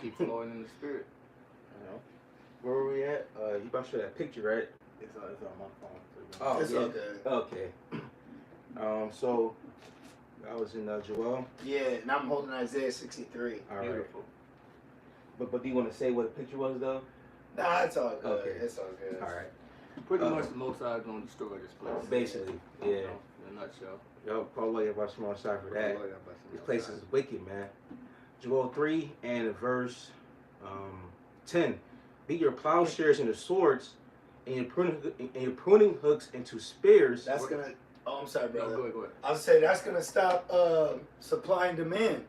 keep flowing in the spirit. You know, where were we at? You about to show that picture, right? It's on my phone. So Oh, It's yeah. all good. Okay. So I was in Joel. Yeah, and I'm holding Isaiah 63. All right. beautiful. But do you want to say what the picture was though? Nah, it's all good. Okay. It's all good. All right. Pretty much the Most High is going to destroy this place. Basically, yeah. You know, in a nutshell. Yo, Paul Lawyer about small side for that. Lord, I bless him. This place is wicked, man. Joel 3 and verse 10. Beat your plowshares into swords, and your pruning hooks into spears. That's gonna. Oh, I'm sorry, brother. No, go ahead. I'll say that's gonna stop supply and demand,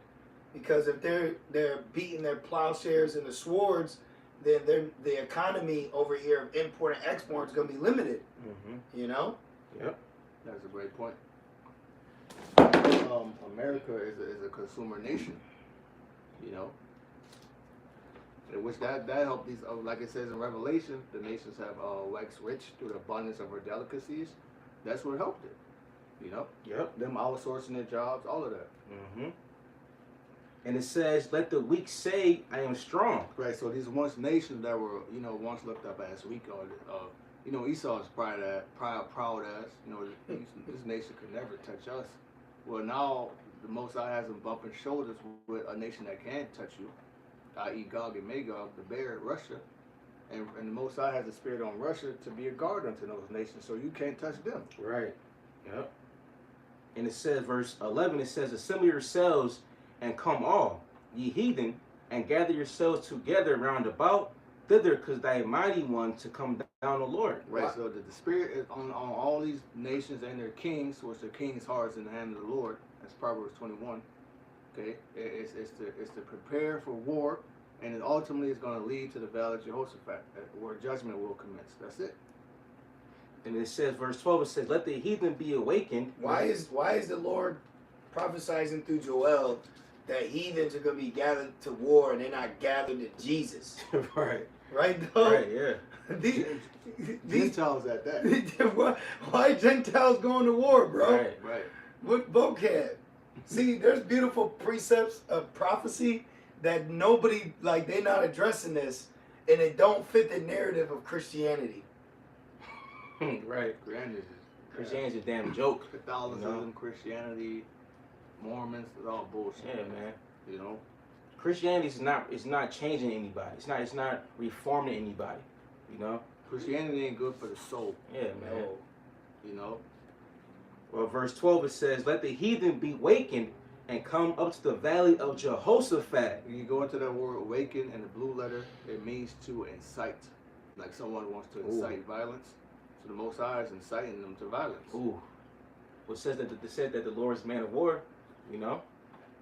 because if they're beating their plowshares into swords, then the economy over here of import and export is gonna be limited. Mm-hmm. You know. Yep. That's a great point. America is a consumer nation, you know, in which that helped these, like it says in Revelation, the nations have waxed rich through the abundance of her delicacies. That's what helped it, you know. Yep. Them outsourcing their jobs, all of that. Mm-hmm. And it says, "Let the weak say, I am strong." Right. So these once nations that were, you know, once looked up as weak, or you know, Esau's proud as, you know, this nation could never touch us. Well, now the Most High has them bumping shoulders with a nation that can touch you, i.e. Gog and Magog, the bear, Russia. And the Most High has a spirit on Russia to be a guard unto those nations, so you can't touch them. Right. Yep. And it says, verse 11, it says, "Assemble yourselves and come all, ye heathen, and gather yourselves together round about thither, because thy mighty one to come down, the Lord." Right, so the spirit is on all these nations and their kings, which their king's hearts in the hand of the Lord. That's Proverbs 21. Okay, it's to prepare for war, and it ultimately is going to lead to the valley of Jehoshaphat, where judgment will commence. That's it. And it says, verse 12, it says, "Let the heathen be awakened." Why is the Lord prophesizing through Joel that heathens are gonna be gathered to war and they're not gathered to Jesus? Right. Right, dog? Right, yeah. These Gentiles at that. why Gentiles going to war, bro? Right. What vocab? See, there's beautiful precepts of prophecy that nobody, like, they're not addressing this, and it don't fit the narrative of Christianity. Right. Christianity's a damn joke. Catholicism, You know? Christianity, Mormons, it's all bullshit. Yeah, man. You know? Christianity is not changing anybody. It's not reforming anybody. You know? Christianity ain't good for the soul. Yeah, man. No. You know? Well, verse 12 it says, "Let the heathen be wakened and come up to the valley of Jehoshaphat." When you go into that word awaken in the blue letter, it means to incite. Like someone wants to incite violence. So the Most High is inciting them to violence. Ooh. Well, it says that the Lord is man of war, you know?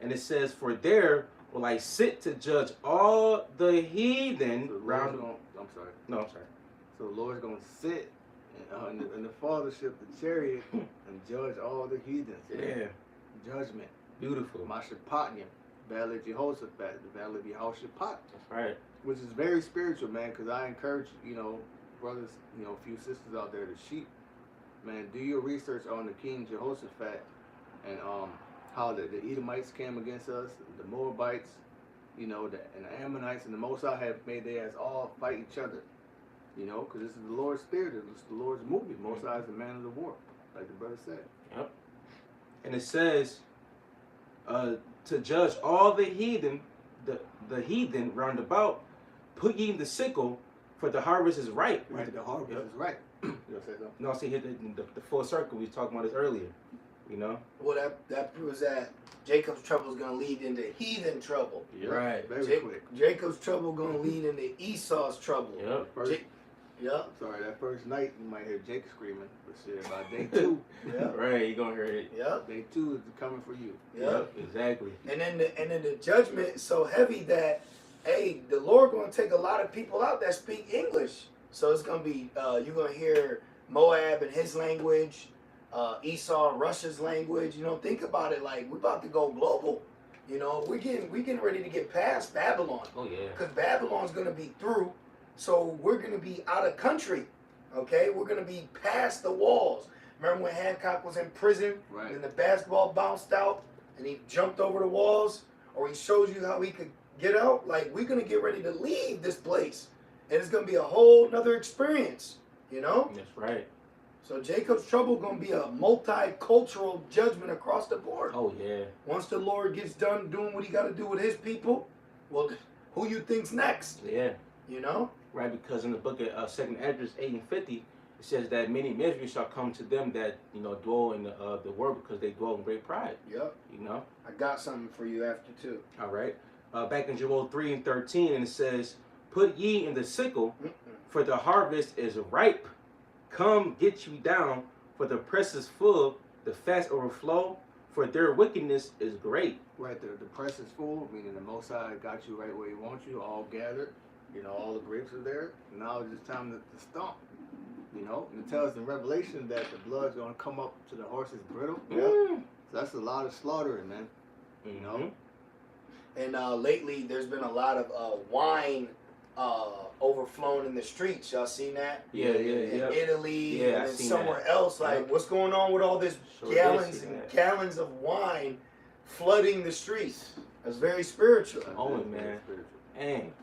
And it says, "For there will I sit to judge all the heathen So the round." I'm sorry. No, I'm sorry. So the Lord's going to sit in the fathership, the chariot, and judge all the heathens. Yeah. Judgment. Beautiful. Mashapatnim. Valley of Jehoshaphat. The Valley of Jehoshaphat. That's right. Which is very spiritual, man, because I encourage, you know, brothers, you know, a few sisters out there, the sheep, man, do your research on the King Jehoshaphat and how the Edomites came against us, the Moabites, you know, and the Ammonites, and the Most High have made their ass all fight each other, you know, because this is the Lord's spirit, this is the Lord's movie. Most High is the man of the war, like the brother said. Yep. And it says, to judge all the heathen, the heathen round about, put ye in the sickle, for the harvest is ripe. Right, the harvest is right. You know say something? No, see here the full circle. We was talking about this earlier. You know. Well, that proves that Jacob's trouble is gonna lead into heathen trouble. Yep. Right. Very quick. Jacob's trouble gonna lead into Esau's trouble. Yep. First, Yep. sorry, that first night you might hear Jake screaming, but shit, by day 2, Yep. Right. You gonna hear it. Yep. day 2 is coming for you. Yep. Exactly. And then the judgment is so heavy that, hey, the Lord gonna take a lot of people out that speak English. So it's gonna be you're gonna hear Moab and his language, Esau and Russia's language. You know, think about it, like we're about to go global. You know, we getting ready to get past Babylon. Oh yeah. Because Babylon's gonna be through, so we're gonna be out of country. Okay, we're gonna be past the walls. Remember when Hancock was in prison, Right. and the basketball bounced out, and he jumped over the walls, or he shows you how he could get out. Like, we're going to get ready to leave this place. And it's going to be a whole nother experience, you know? That's right. So Jacob's trouble going to be a multicultural judgment across the board. Oh, yeah. Once the Lord gets done doing what he got to do with his people, well, who you think's next? Yeah. You know? Right, because in the book of 2nd Esdras 8 and 50, it says that many miseries shall come to them that, dwell in the world because they dwell in great pride. Yep. You know? I got something for you after, too. All right. Back in Joel 3 and 13, and it says, put ye in the sickle, for the harvest is ripe. Come, get you down, for the press is full, the fats overflow, for their wickedness is great. Right, the press is full, meaning the Most High got you right where he wants you, all gathered. All the grapes are there. Now it's just time to stomp. And it tells in Revelation that the blood's going to come up to the horse's bridle. So that's a lot of slaughtering, man. And lately, there's been a lot of wine overflowing in the streets. Y'all seen that? Yeah. In Italy Yeah, and I seen somewhere that. else. Like, what's going on with all this Sure gallons did see and that. gallons of wine flooding the streets? That's very spiritual. Oh, man. Dang.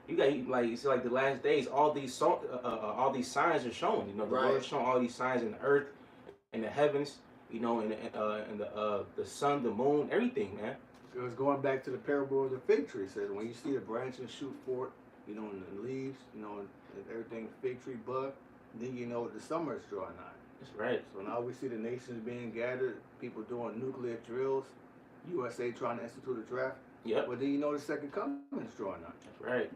You got it's like the last days. All these signs are showing. The Right. Lord is showing all these signs in the earth, in the heavens. In the sun, the moon, everything, man. It was going back to the parable of the fig tree. It says when you see the branches shoot forth, and the leaves, and everything, fig tree bud, then you know the summer is drawing nigh. That's right. So now we see the nations being gathered, people doing nuclear drills, USA trying to institute a draft. Yep. Well, then you know the second coming is drawing nigh. That's right.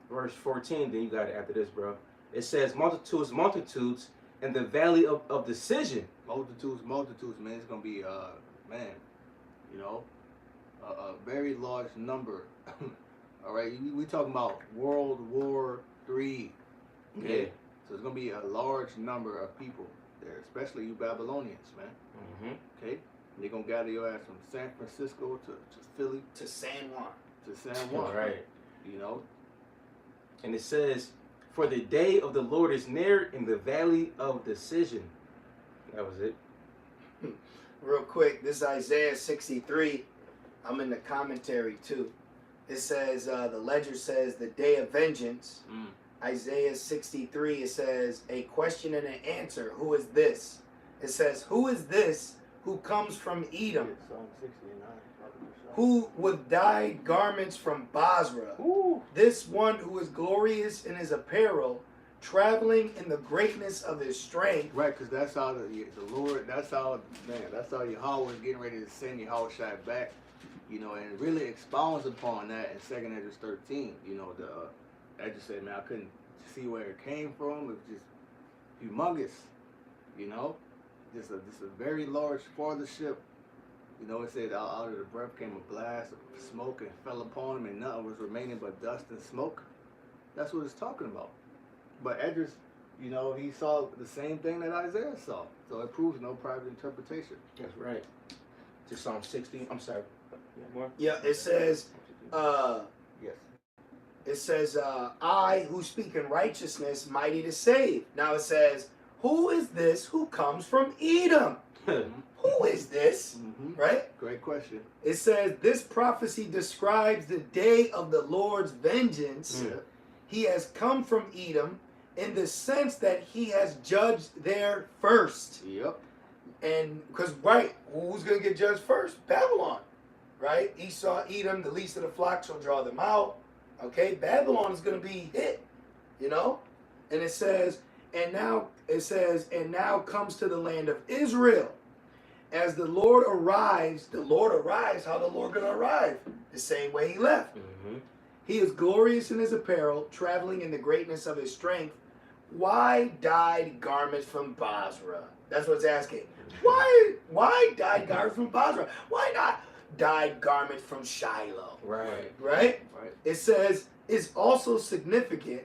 Verse Verse 14, then you got it after this, bro. It says, multitudes in the valley of decision. Multitudes, man. It's going to be, a very large number. All right, we talking about World War III. Okay? Yeah. So it's going to be a large number of people there, especially you Babylonians, man. Okay? They're going to gather your ass from San Francisco to Philly. To San Juan. To San Juan. All right. And it says, for the day of the Lord is near in the valley of decision. That was it. Real quick, this is Isaiah 63. I'm in the commentary too. It says, the ledger says, the day of vengeance. Isaiah 63, it says, a question and an answer. Who is this? It says, who is this who comes from Edom? Psalm 69. Who with dyed garments from Basra? Ooh. This one who is glorious in his apparel, traveling in the greatness of his strength. Right, because that's how the Lord, that's how Yahweh is getting ready to send Yahweh Shai back, and it really expounds upon that in 2nd Esdras 13. I just said, man, I couldn't see where it came from. It was just humongous, just a very large fathership. It said out of the breath came a blast of smoke and fell upon him, and nothing was remaining but dust and smoke. That's what it's talking about. But Esdras, he saw the same thing that Isaiah saw. So it proves no private interpretation. That's right. To Psalm 60. I'm sorry. More? Yeah, it says, Yes. it says, I who speak in righteousness, mighty to save. Now it says, who is this who comes from Edom? Who is this? Right? Great question. It says, this prophecy describes the day of the Lord's vengeance. He has come from Edom in the sense that he has judged there first. Yep. And because, right, who's going to get judged first? Babylon. Right? Esau, Edom, the least of the flock shall draw them out. Okay? Babylon is going to be hit. And it says, and now comes to the land of Israel. As the Lord arrives, how the Lord going to arrive? The same way he left. He is glorious in his apparel, traveling in the greatness of his strength. Why dyed garments from Basra? That's what it's asking. Why dyed garments from Basra? Why not dyed garments from Shiloh? Right? It says, it's also significant,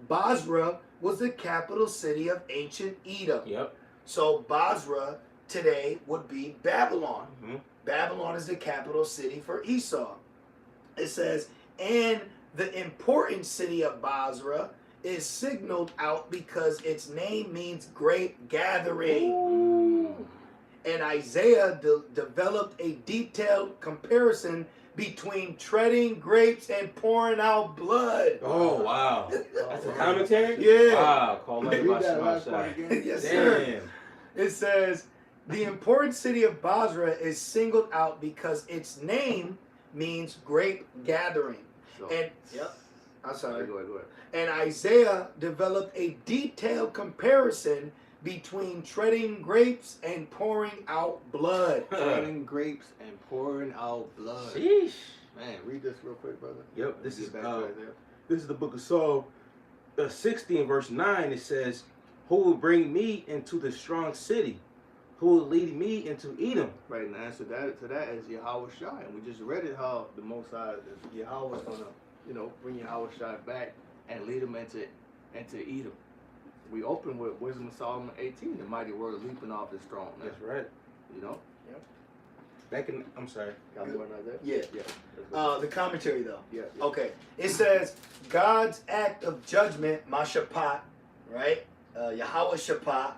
Basra was the capital city of ancient Edom. Yep. So Basra today would be Babylon. Babylon is the capital city for Esau. It says, and the important city of Basra is signaled out because its name means great gathering. Ooh. And Isaiah developed a detailed comparison between treading grapes and pouring out blood. Oh wow, that's a commentary. Yeah. Wow, call me Read that last part Damn. again. Yes, sir. It says, the important city of Basra is singled out because its name means grape gathering. So, And, yep, I'm sorry. Go ahead. And Isaiah developed a detailed comparison between treading grapes and pouring out blood. Treading grapes and pouring out blood. Sheesh. Man, read this real quick, brother. Yep, this is Get back right there. this is the book of Psalm 60 and verse 9. It says, "Who will bring me into the strong city? Who will lead me into Edom?" Right, and the answer to that is Yahweh Shai. And we just read it how the Most High, Yahweh's gonna, bring Yahweh Shai back and lead him into Edom. We open with Wisdom of Solomon 18, the mighty word leaping off his throne. Man. That's right. You know? Back in, I'm sorry. Got one right there? Yeah. Yeah. The commentary, though. Yeah. Okay. It says, God's act of judgment, Mashapat, right? Yahweh Shaphat,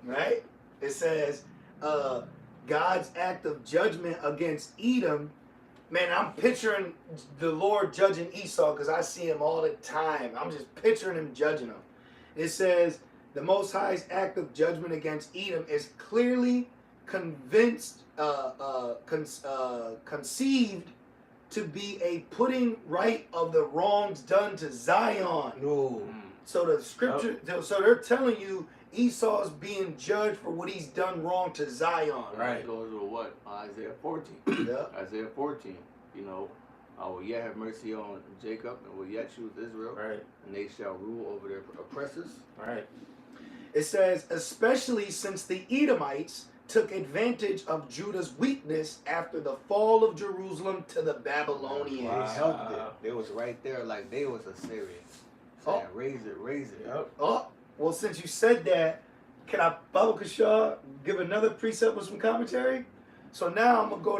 right? It says, God's act of judgment against Edom. Man, I'm picturing the Lord judging Esau because I see him all the time. I'm just picturing him judging him. It says, the Most High's act of judgment against Edom is clearly conceived to be a putting right of the wrongs done to Zion. No. So the scripture, so they're telling you Esau's being judged for what he's done wrong to Zion. Right. It goes with what? Isaiah 14. Yeah. Isaiah 14. I will yet have mercy on Jacob and will yet choose Israel. Right. And they shall rule over their oppressors. Right. It says, especially since the Edomites took advantage of Judah's weakness after the fall of Jerusalem to the Babylonians. They helped it. They was right there like they was Assyrians. Saying, raise it. Yep. Oh, well, since you said that, can I, Baba Kashar, give another precept with some commentary? So now I'm going to go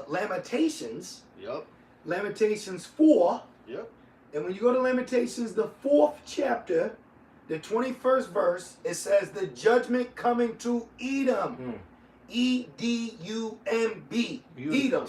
to Lamentations. Yep. Lamentations 4. Yep. And when you go to Lamentations, the 4th chapter, the 21st verse, it says, the judgment coming to Edom. E-D-U-M-B. Edom.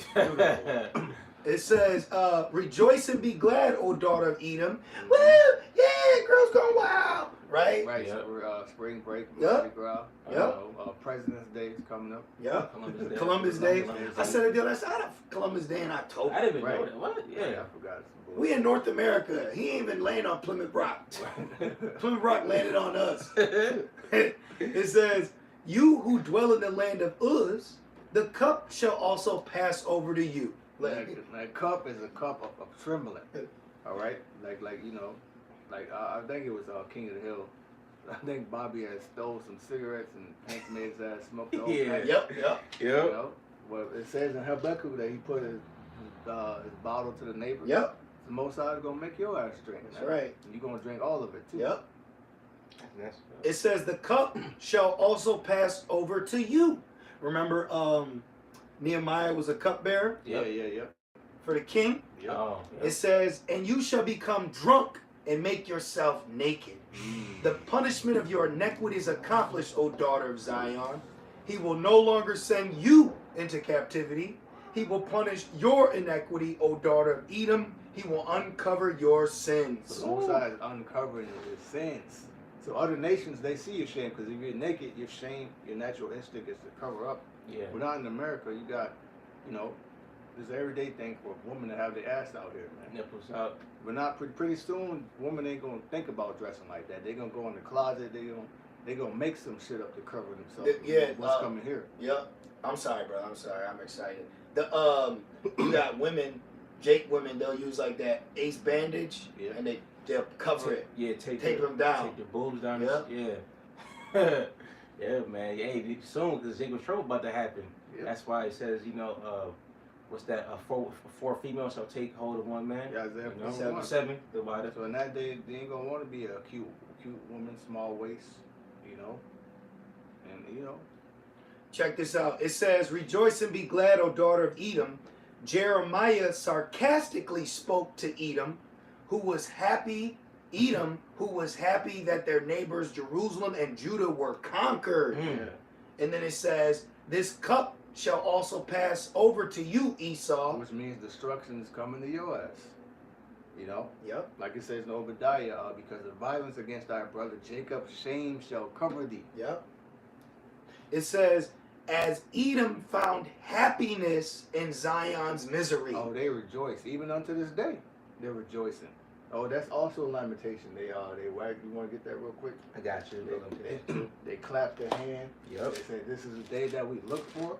It says, rejoice and be glad, O daughter of Edom. Well, yeah, girls gone wild. Right? Right. Yep. So spring break, Yep. Mardi Gras. Yep. President's Day is coming up. Yeah. Columbus Day. Columbus Day. I said it the other side of Columbus Day in October. I didn't even Right. know that. What? Yeah. I forgot. We in North America. He ain't even laying on Plymouth Rock. Plymouth Rock landed on us. It says, you who dwell in the land of Uz, the cup shall also pass over to you. Like cup is a cup of trembling. All right? Like I think it was King of the Hill. I think Bobby had stole some cigarettes and Hank made his ass smoke the whole pack. Yep. Well, it says in Habakkuk that he put his bottle to the neighbor. Yep. The Most High is gonna make your ass drink. That's right. And you're gonna drink all of it too. Yep. It says the cup shall also pass over to you. Remember, Nehemiah was a cupbearer Yeah. for the king. Yep. Oh, It says, and you shall become drunk and make yourself naked. The punishment of your iniquity is accomplished, O daughter of Zion. He will no longer send you into captivity. He will punish your iniquity, O daughter of Edom. He will uncover your sins. So the Most High is uncovering your sins. So other nations, they see your shame because if you're naked, your shame, your natural instinct is to cover up. yeah. But not in America. You got, this everyday thing for women to have their ass out here, man. Nipples out. But not pretty soon, women ain't gonna think about dressing like that. They gonna go in the closet. They gonna make some shit up to cover themselves. Yeah, What's coming here? Yep. I'm sorry, bro. I'm sorry. I'm excited. You got women, Jake women, they'll use like that ace bandage, Yeah. and they'll cover it. Yeah, Tape them down. Take the boobs down. Yeah. Yeah. Yeah, man. Hey, soon because Jake was trouble about to happen. Yeah. That's why it says, what's that? Four females shall take hold of one man. Yeah, Isaiah You know, 41. 7 divided. So in that day, they ain't gonna want to be a cute woman, small waist, and Check this out. It says, rejoice and be glad, O daughter of Edom. Jeremiah sarcastically spoke to Edom, who was happy that their neighbors Jerusalem and Judah were conquered. Mm. yeah. And then it says, this cup shall also pass over to you, Esau. Which means destruction is coming to your ass. You know? Yep. Like it says in Obadiah, because of violence against thy brother Jacob, shame shall cover thee. Yep. It says, as Edom found happiness in Zion's misery. Oh, they rejoice. Even unto this day, they're rejoicing. Oh, that's also a limitation. They wag. You want to get that real quick? I got you. They clap their hand. Yep. They say, this is the day that we look for.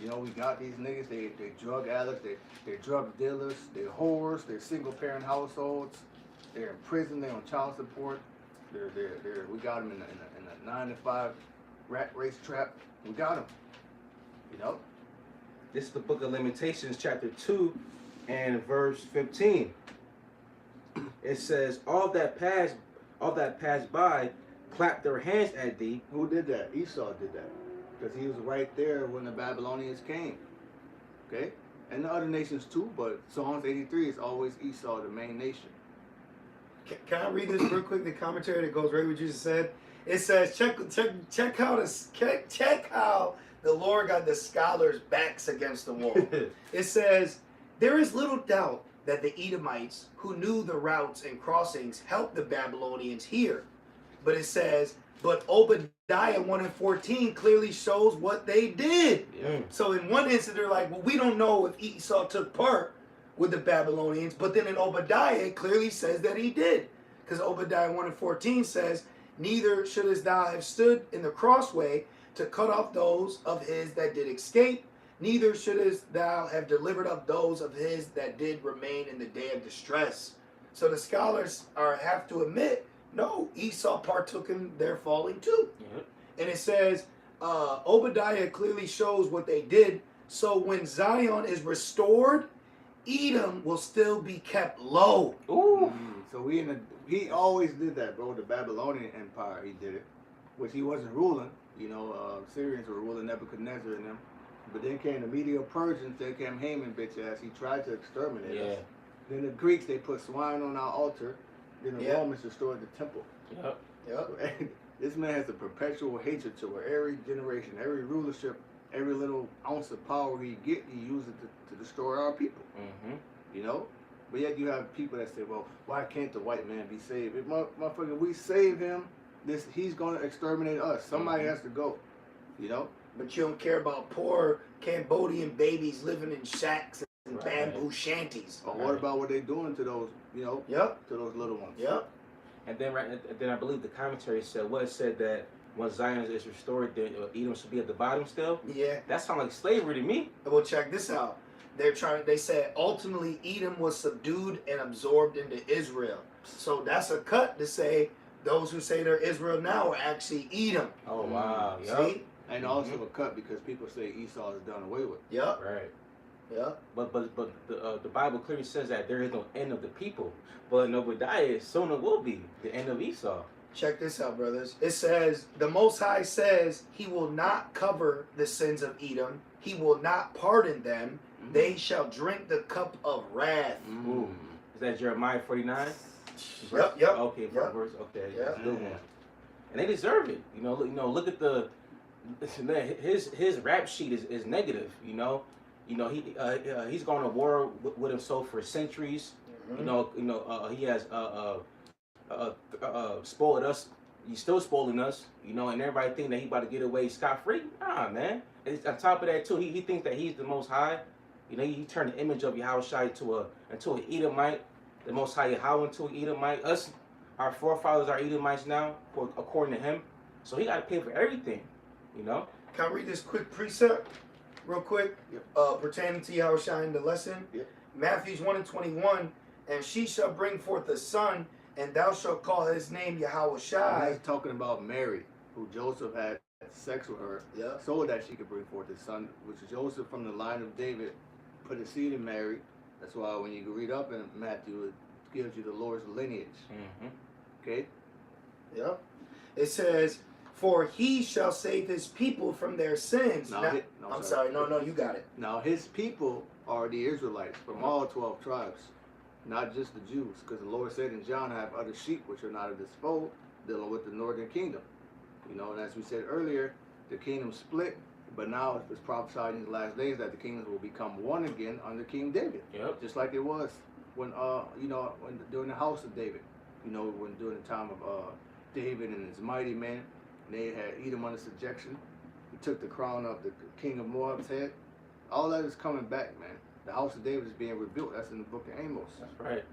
You know, we got these niggas. They drug addicts. They're drug dealers. They're whores. They're single parent households. They're in prison. They're on child support. We got them in a 9-to-5 rat race trap. We got them. You know. This is the book of Lamentations, chapter 2, and verse 15. It says, all that passed by clapped their hands at thee. Who did that? Esau did that. Because he was right there when the Babylonians came. Okay? And the other nations too, but Psalms 83 is always Esau, the main nation. Can I read this real quick? The commentary that goes right with what you just said. It says, check how the Lord got the scholars' backs against the wall. It says, there is little doubt that the Edomites, who knew the routes and crossings, helped the Babylonians here. But it says, but Obadiah 1 and 14 clearly shows what they did. Yeah. So in one instance, they're like, well, we don't know if Esau took part with the Babylonians. But then in Obadiah, it clearly says that he did. Because Obadiah 1 and 14 says, neither shouldest thou have stood in the crossway to cut off those of his that did escape, neither shouldest thou have delivered up those of his that did remain in the day of distress. So the scholars have to admit, no, Esau partook in their falling too. Yep. And it says, Obadiah clearly shows what they did. So when Zion is restored, Edom will still be kept low. Ooh. So he always did that, bro. The Babylonian Empire, he did it, which he wasn't ruling. You know, Syrians were ruling Nebuchadnezzar and them. But then came the Medo-Persians, then came Haman, bitch ass. He tried to exterminate us. Then the Greeks, they put swine on our altar. Then the Romans destroyed the temple. Yep. This man has a perpetual hatred to her. Every generation, every rulership, every little ounce of power he get, he uses it to destroy our people. Mm-hmm. You know? But yet you have people that say, well, why can't the white man be saved? If motherfucker, we save him, he's going to exterminate us. Somebody has to go. You know? But you don't care about poor Cambodian babies living in shacks and bamboo shanties. Or what about what they're doing to those, you know, to those little ones? Yep. And then I believe the commentary said, it said that when Zion is restored, Edom should be at the bottom still. Yeah. That sounds like slavery to me. Well, check this out. They said ultimately Edom was subdued and absorbed into Israel. So that's a cut to say those who say they're Israel now are actually Edom. Oh, wow. Yep. See? And also a cut because people say Esau is done away with. Yep. Right. Yep. But the Bible clearly says that there is no end of the people. But in Obadiah, soon it will be the end of Esau. Check this out, brothers. It says, the Most High says he will not cover the sins of Edom. He will not pardon them. They shall drink the cup of wrath. Ooh. Is that Jeremiah 49? Yep. Okay, Yep. verse. Okay, Yep. that's a good one. And they deserve it. You know. Look at his rap sheet is negative. You know, he's gone to war with himself for centuries. Mm-hmm. He has spoiled us. He's still spoiling us. You know, and everybody think that he about to get away scot free. Nah, man. And on top of that too, he thinks that he's the Most High. You know, he turned the image of Yahushua into an Edomite. The Most High Yahweh into an Edomite. Us, our forefathers are Edomites now, according to him. So he got to pay for everything. You know. Can I read this quick precept, real quick, pertaining to Yahushua in the lesson? Yep. Matthews 1 and 21. And she shall bring forth a son, and thou shalt call his name Yahushua. He's talking about Mary, who Joseph had sex with her, so that she could bring forth his son, which Joseph from the line of David put a seed in Mary. That's why when you read up in Matthew, it gives you the Lord's lineage. Okay? Yep. It says, for he shall save his people from their sins. I'm sorry. No, you got it. Now his people are the Israelites from all 12 tribes, not just the Jews, because the Lord said in John, I have other sheep which are not of this fold, dealing with the northern kingdom. You know, and as we said earlier, the kingdom split, But now it's prophesied in the last days that the kingdoms will become one again under King David. Yep. Just like it was when when during the house of David, when during the time of David and his mighty men, they had Edom under subjection. He took the crown of the king of Moab's head. All that is coming back, man. The house of David is being rebuilt. That's in the book of Amos. That's right.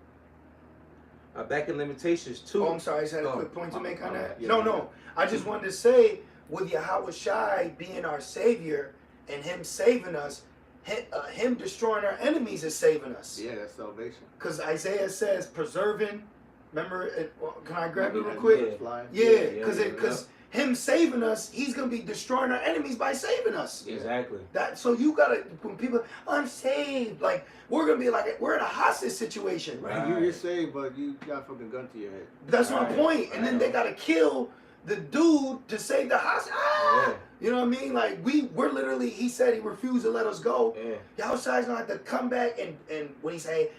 Back in Limitations 2. Oh, I'm sorry. I just had a quick point to make on that. Yeah, No. I just wanted to say, with Yahweh Shai being our Savior and Him saving us, Him destroying our enemies is saving us. Yeah, that's salvation. Because Isaiah says preserving. Remember, can I grab it real quick? Yeah, because Him saving us, He's gonna be destroying our enemies by saving us. Exactly. So you gotta, when people, I'm saved, like we're gonna be like we're in a hostage situation. Right. You're saved, but you got a fucking gun to your head. That's my point. And then they gotta kill the dude to save the hostage. Ah! Yeah. You know what I mean? Like we're literally. He said he refused to let us go. Yeah. Y'all gonna have to come back and when he say,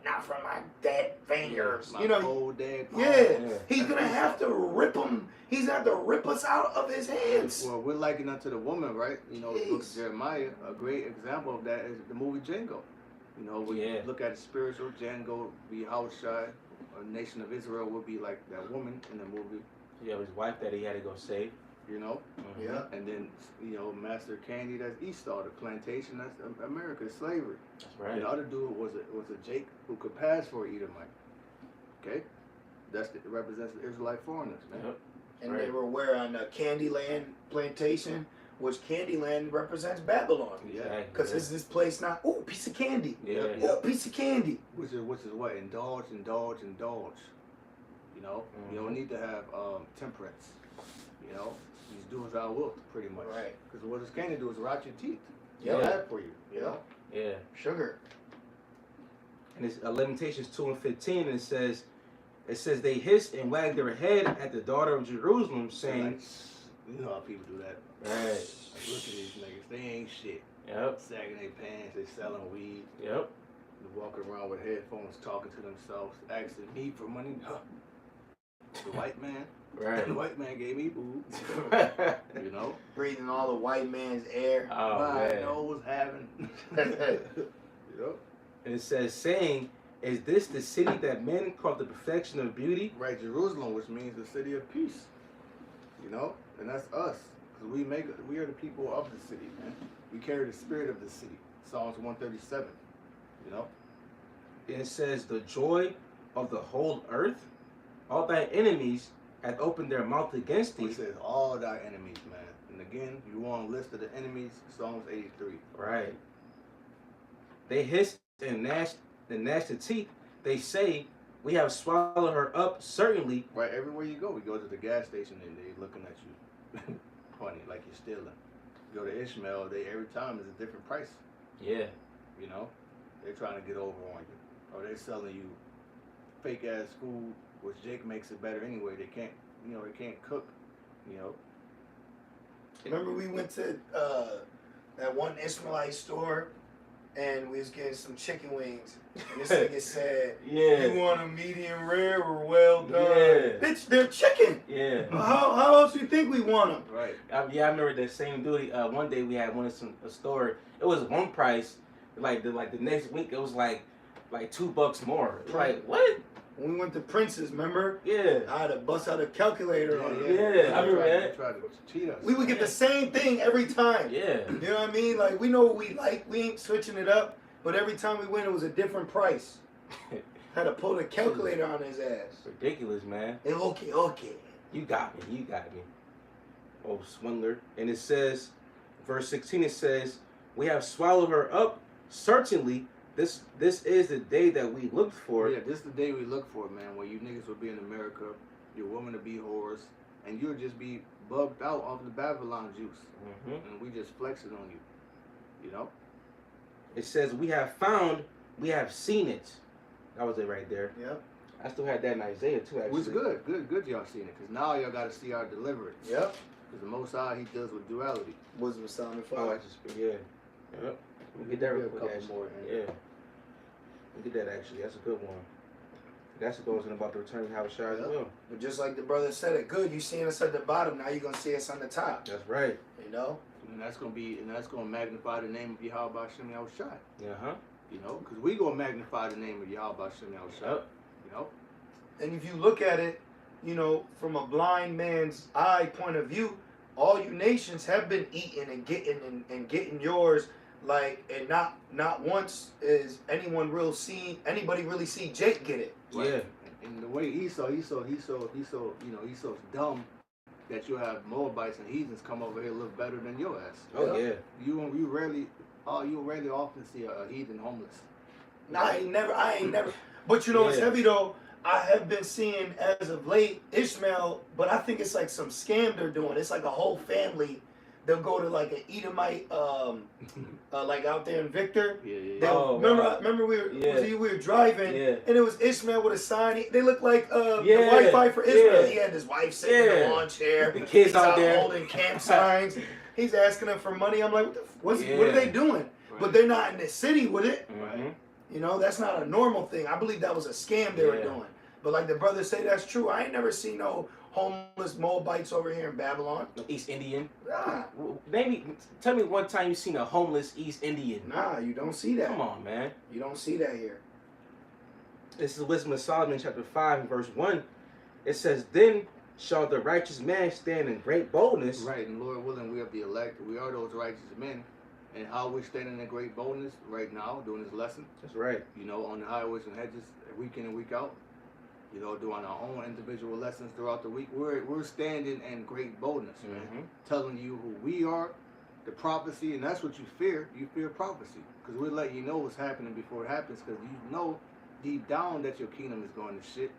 not from my dead fingers. My cold dead palms. Yeah. He's gonna have to rip them. He's gonna have to rip us out of his hands. Well, we're likened unto the woman, right? The book of Jeremiah. A great example of that is the movie Django. We look at it spiritual. Django be Haushai. A nation of Israel would be like that woman in the movie. Yeah, his wife that he had to go save. Yeah. And then, Master Candy, that's Esau. The plantation, that's America, slavery. That's right. And the other dude was a Jake who could pass for an Edomite. Okay? It represents the Israelite foreigners, man. Yep. And they were where on the Candyland plantation, which Candyland represents Babylon. Yeah. Because it's this place now, piece of candy. Yeah. Oh, piece of candy. Which is what? Indulge. You don't need to have temperance. Just do as I will, pretty much. Right. Because what it's candy do is rot your teeth. Yeah. Bad for you. Yeah. Sugar. And it's Limitations 2 and 15, and it says they hissed and wagged their head at the daughter of Jerusalem, saying, you know how people do that. Right. Like, look at these niggas, they ain't shit. Yep. Sagging their pants, they selling weed. Yep. They walking around with headphones, talking to themselves, asking me for money. The white man. Right. The white man gave me boobs. Breathing all the white man's air. Oh, my man. nose having. And it says, saying, is this the city that men call the perfection of beauty? Right, Jerusalem, which means the city of peace. And that's us. Because we are the people of the city, man. We carry the spirit of the city. Psalms 137. And it says, the joy of the whole earth, all thy enemies hath opened their mouth against thee. It says all thy enemies, man. And again, you want a list of the enemies, Psalms 83. Right. They hissed and gnashed the teeth. They say, we have swallowed her up, certainly. Right, everywhere you go. We go to the gas station and they looking at you funny, like you're stealing. You go to Ishmael, every time is a different price. Yeah. They're trying to get over on you. Or they're selling you fake ass food, which Jake makes it better anyway. They can't cook, Remember we went to that one Ishmaelite store and we was getting some chicken wings. And this nigga said, you want a medium rare or well done? Yeah. Bitch, they're chicken. Yeah. How else do you think we want them? Right. I remember that same duty. One day we had a store. It was one price. Like the next week it was like $2 more. Right. Like what? When we went to Prince's, remember? Yeah. I had to bust out a calculator on it. Yeah, I remember that. Tried to cheat us. We would get the same thing every time. Yeah. You know what I mean? Like, we know what we like. We ain't switching it up. But every time we went, it was a different price. Had to pull the calculator on his ass. Ridiculous, man. Okay. You got me. Oh, swindler. And it says, verse 16, it says, we have swallowed her up, certainly. This is the day that we looked for. Yeah, this is the day we look for, man, where you niggas will be in America, your woman will be whores, and you'll just be bugged out off the Babylon juice. Mm-hmm. And we just flexing on you. It says, we have seen it. That was it right there. Yep. I still had that in Isaiah too, actually. Which is good y'all seen it, because now y'all got to see our deliverance. Yep. Because the Most High, he deals with duality. Wisdom of Solomon 5. Oh, Yep. We'll get that real quick, couple actually. more. Yeah. We'll get that, actually. That's a good one. That's what goes in about the return of Yahushua as well. But just like the brother said it good, you seeing us at the bottom, now you're gonna see us on the top. That's right. You know? And that's gonna magnify the name of Yahweh Shem Yahushua. Uh-huh. You know, because we gonna magnify the name of Yahweh Shem Yahushua. Yep. You know? And if you look at it, you know, from a blind man's eye point of view, all you nations have been eating and getting yours, like, and not once is anybody really see Jake get it. Right? Yeah. And the way he's so dumb that you have Moabites and heathens come over here look better than your ass. Oh yeah. You rarely often see a heathen homeless. Nah, I ain't never. But you know what's heavy though? I have been seeing as of late Ishmael, but I think it's like some scam they're doing. It's like a whole family. They'll go to like an Edomite, like out there in Victor. Yeah. Remember we were driving, and it was Ishmael with a sign. They look like the Wi-Fi for Israel. Yeah. He had his wife sitting in a lawn chair. The kids out there holding camp signs. He's asking them for money. I'm like, what are they doing? Right. But they're not in the city with it. Mm-hmm. You know, that's not a normal thing. I believe that was a scam they were doing. But like the brothers say, that's true. I ain't never seen no homeless Moabites over here in Babylon. East Indian. Nah. Tell me one time you seen a homeless East Indian. Nah, you don't see that. Come on, man. You don't see that here. This is Wisdom of Solomon, chapter 5, and verse 1. It says, "Then shall the righteous man stand in great boldness." Right, and Lord willing, we are the elect. We are those righteous men. And how we're standing in great boldness right now, doing this lesson. That's right. You know, on the highways and hedges, week in and week out. You know, doing our own individual lessons throughout the week. We're standing in great boldness, man. Telling you who we are, the prophecy, and that's what you fear. You fear prophecy. Because we'll let you know what's happening before it happens, because you know deep down that your kingdom is going to shit.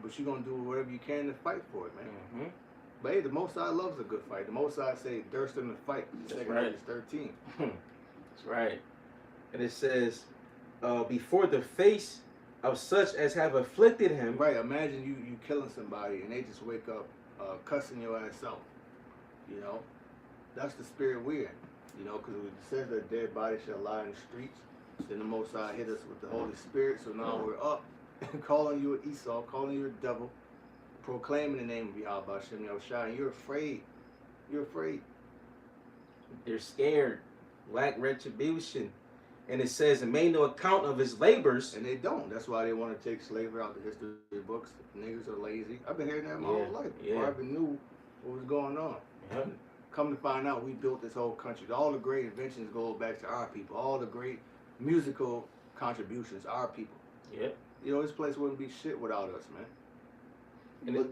But you're going to do whatever you can to fight for it, man. But hey, the Most High loves a good fight. The Most High say, "Durst in the fight." 2 Kings 13. That's right. And it says, before the face of such as have afflicted him. Right. Imagine you killing somebody and they just wake up cussing your ass out. You know, that's the spirit we're in. You know, because it says that dead body shall lie in the streets. Then the Most High hit us with the Holy Spirit. So now we're up and calling you an Esau, calling you a devil, proclaiming the name of Yahweh Shem Yahushua, and you're afraid. You're afraid. They're scared. Lack retribution. And it says, "and made no account of his labors." And they don't. That's why they want to take slavery out the history books. Niggas are lazy. I've been hearing that my whole life. Before I even knew what was going on. Come to find out, we built this whole country. All the great inventions go back to our people. All the great musical contributions, our people. You know, this place wouldn't be shit without us, man.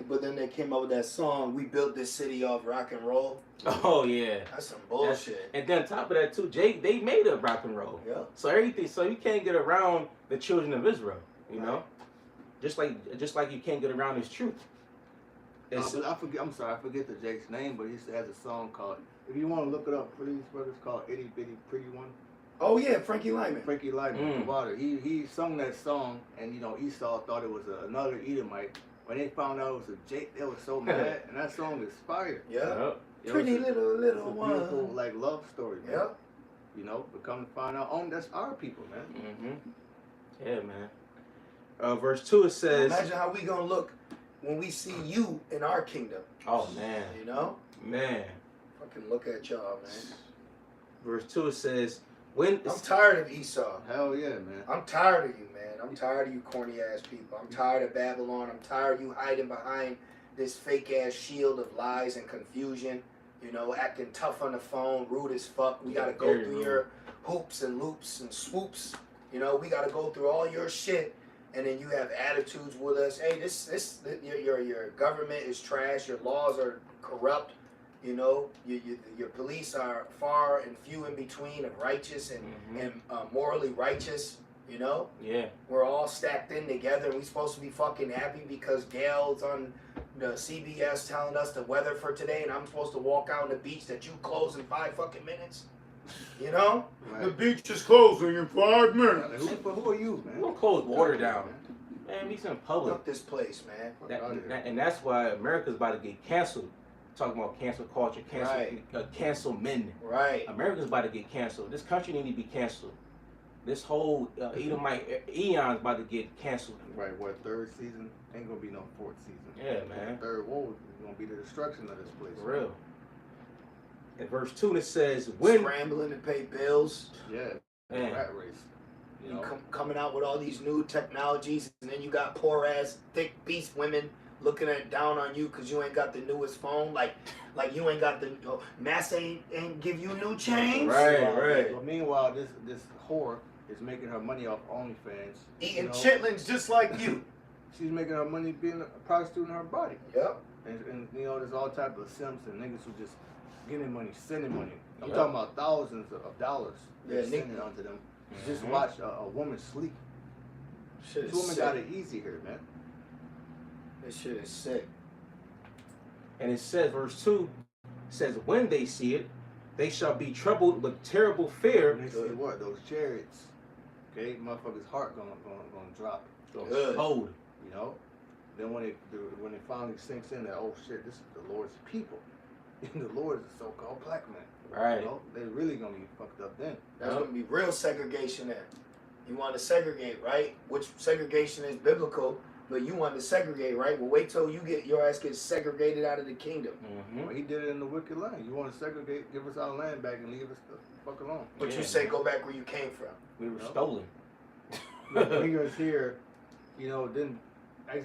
But then they came up with that song, "We Built This City Off Rock and Roll." Oh yeah, that's some bullshit. And then on top of that too, they made up rock and roll. Yeah. So you can't get around the children of Israel. You know, just like you can't get around his truth. I forget the Jake's name, but he has a song called. If you want to look it up, please, brother, it's called "Itty Bitty Pretty One." Oh yeah, Frankie Lyman. Frankie Lyman, the water. He sung that song, and you know Esau thought it was another Edomite. When they found out it was a Jake, they were so mad. And that song is fire. Yeah. Pretty little one. Beautiful like love story, man. Yeah. You know, but come to find out, that's our people, man. Yeah, man. Verse 2 it says. Imagine how we gonna look when we see you in our kingdom. Oh man. You know. Man. Fucking look at y'all, man. Verse 2 it says. I'm tired of Esau. Hell yeah, man. I'm tired of you, man. I'm tired of you corny ass people. I'm tired of Babylon. I'm tired of you hiding behind this fake ass shield of lies and confusion. You know, acting tough on the phone, rude as fuck. We gotta go through your hoops and loops and swoops. You know, we gotta go through all your shit, and then you have attitudes with us. Hey, your government is trash. Your laws are corrupt. You know, your police are far and few in between of righteous and morally righteous. You know? Yeah. We're all stacked in together, and we're supposed to be fucking happy because Gail's on the CBS telling us the weather for today, and I'm supposed to walk out on the beach that you close in 5 fucking minutes. You know? Right. The beach is closing in 5 minutes. Who are you, man? We'll close water down. Man, he's in public. Fuck this place, man. And that's why America's about to get canceled. Talking about cancel culture, cancel men. Right. America's about to get canceled. This country need to be canceled. this whole Edomite eon's about to get canceled. Right, what, third season? Ain't gonna be no fourth season. Yeah, man. Third war is gonna be the destruction of this place. For real. In verse 2, it says, when... Scrambling to pay bills. Yeah, Man. rat race. You know? Coming out with all these new technologies, and then you got poor ass, thick beast women looking down on you because you ain't got the newest phone. Like you ain't got the NASA ain't give you new chains. Right. But meanwhile, this whore is making her money off OnlyFans. Eating chitlins just like you. She's making her money being a prostitute in her body. Yep. And you know, there's all type of simps and niggas who just getting money, sending money. I'm Yep. talking about thousands of dollars. They're Yeah, sending onto them. Just watch a woman sleep. Shit This is woman sick. got it easy here, man. This shit is sick. And it says, verse 2, says, when they see it, they shall be troubled with terrible fear. And they see what? Those chariots. Okay, motherfucker's heart gonna drop. Good. Cold. You know? Then when it finally sinks in that, oh shit, this is the Lord's people. And the Lord is a so-called black man. Right. You know? They really gonna be fucked up then. That's gonna be real segregation then. You want to segregate, right? Which segregation is biblical, but you want to segregate, right? Well, wait till your ass gets segregated out of the kingdom. Well, he did it in the wicked land. You want to segregate, give us our land back and leave us the fuck alone. But Yeah. you say go back where you came from. We were Yep. stolen. Niggas here, you know, didn't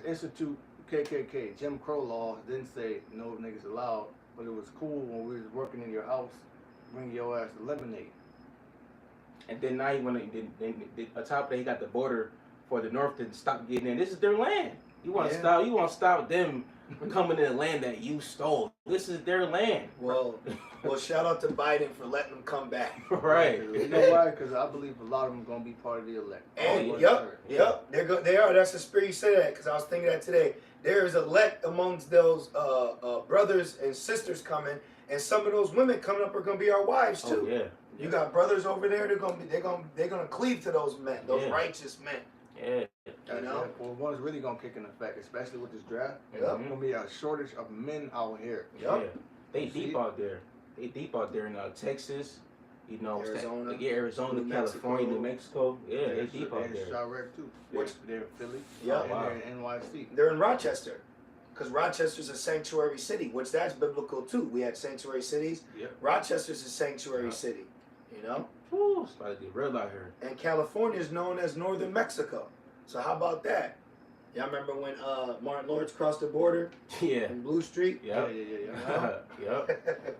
institute KKK. Jim Crow law didn't say no niggas allowed, but it was cool when we was working in your house, bring your ass lemonade. And then now you want to, on top of that, you got the border for the North to stop getting in. This is their land. You want to stop? You want to stop them from coming in the land that you stole? This is their land. Well, shout out to Biden for letting them come back. Right. You know why? Because I believe a lot of them gonna be part of the elect. And Oh, yep, they are. That's the spirit you say that because I was thinking that today. There is elect amongst those brothers and sisters coming, and some of those women coming up are gonna be our wives too. Oh, yeah. You got brothers over there. They're gonna cleave to those men, those Yeah. righteous men. Yeah. You know? Well, one's really gonna kick in effect, especially with this draft. Yep. There's gonna be a shortage of men out here. Yep. Yeah. They See? deep out there. They deep out there in Texas. You know, Arizona. Arizona, New California, Mexico. New Mexico. Yeah, they deep out They're in there. Chirac too. Which- They're in Philly. Yeah. And Wow. they're in NYC. They're in Rochester, because Rochester's a sanctuary city, which that's biblical too. We had sanctuary cities. Yep. Rochester's a sanctuary city. You know. Woo, it's about to get real out here. And California is known as Northern Mexico. So how about that? Y'all remember when Martin Lawrence crossed the border Yeah. in Blue Street? Yep. Yeah. Yep.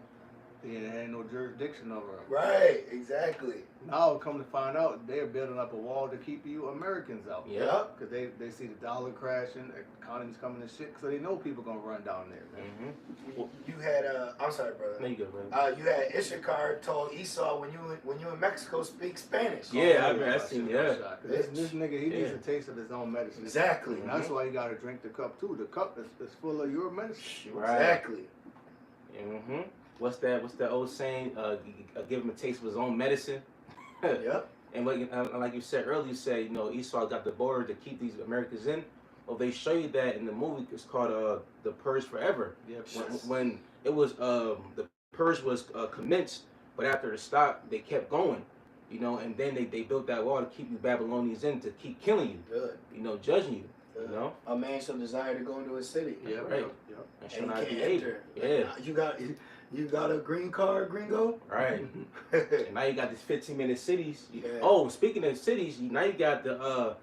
They had no jurisdiction over them. Right, exactly. Now, come to find out, they're building up a wall to keep you Americans out. Yep. Because they see the dollar crashing, the economy's coming to shit, so they know people gonna run down there, man. You had I'm sorry, There brother. you go, man. You had Issachar told Esau when you in Mexico speak Spanish. Yeah, Oh, I seen that. This nigga, he needs Yeah. a taste of his own medicine. Exactly. And that's why you gotta drink the cup too. The cup is full of your medicine. Right. Exactly. Mm-hmm. What's that old saying? Give him a taste of his own medicine. Yep. And like you said earlier, you said, you know, Esau got the border to keep these Americans in. Well, they show you that in the movie. It's called The Purge Forever. Yep. When it was the purge was commenced, but after the stop, they kept going. You know, and then they built that wall to keep you Babylonians in, to keep killing you. Good. You know, judging you. Good. You know. A man shall desire to go into a city. Yeah, Right. Yep. And shall And not he be can't able. enter. Yeah. You got a green card, gringo? Right. And now you got these 15-minute cities. Yeah. Oh, speaking of cities, now you got the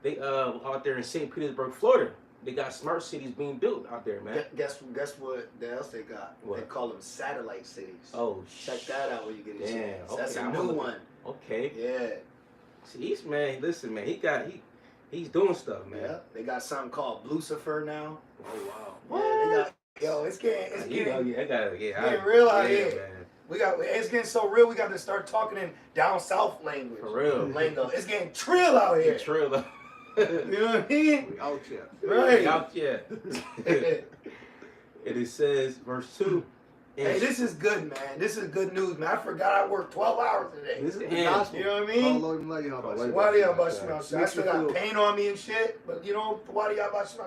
they out there in St. Petersburg, Florida. They got smart cities being built out there, man. Guess what else they got? What? They call them satellite cities. Oh, Check that out when you get a Damn, chance. okay, That's a I'm new gonna look one. Okay. Yeah. See, listen, man, he's doing stuff, man. Yeah. They got something called Lucifer now. Oh wow. Yeah, they got it's getting getting real out here. Man. It's getting so real we got to start talking in down south language. For real. Lingo. It's getting trill out here. Trailer. You know what I mean? We out here. Right. Out here. And it says, verse 2. Hey, this is good, man. This is good news, man. I forgot I worked 12 hours today. This is the Damn. gospel. You know what I Call mean? Lord and Lady, how about you? Why do y'all about Shema Shema? I still got pain on me and shit, but you know, why do y'all about Shema?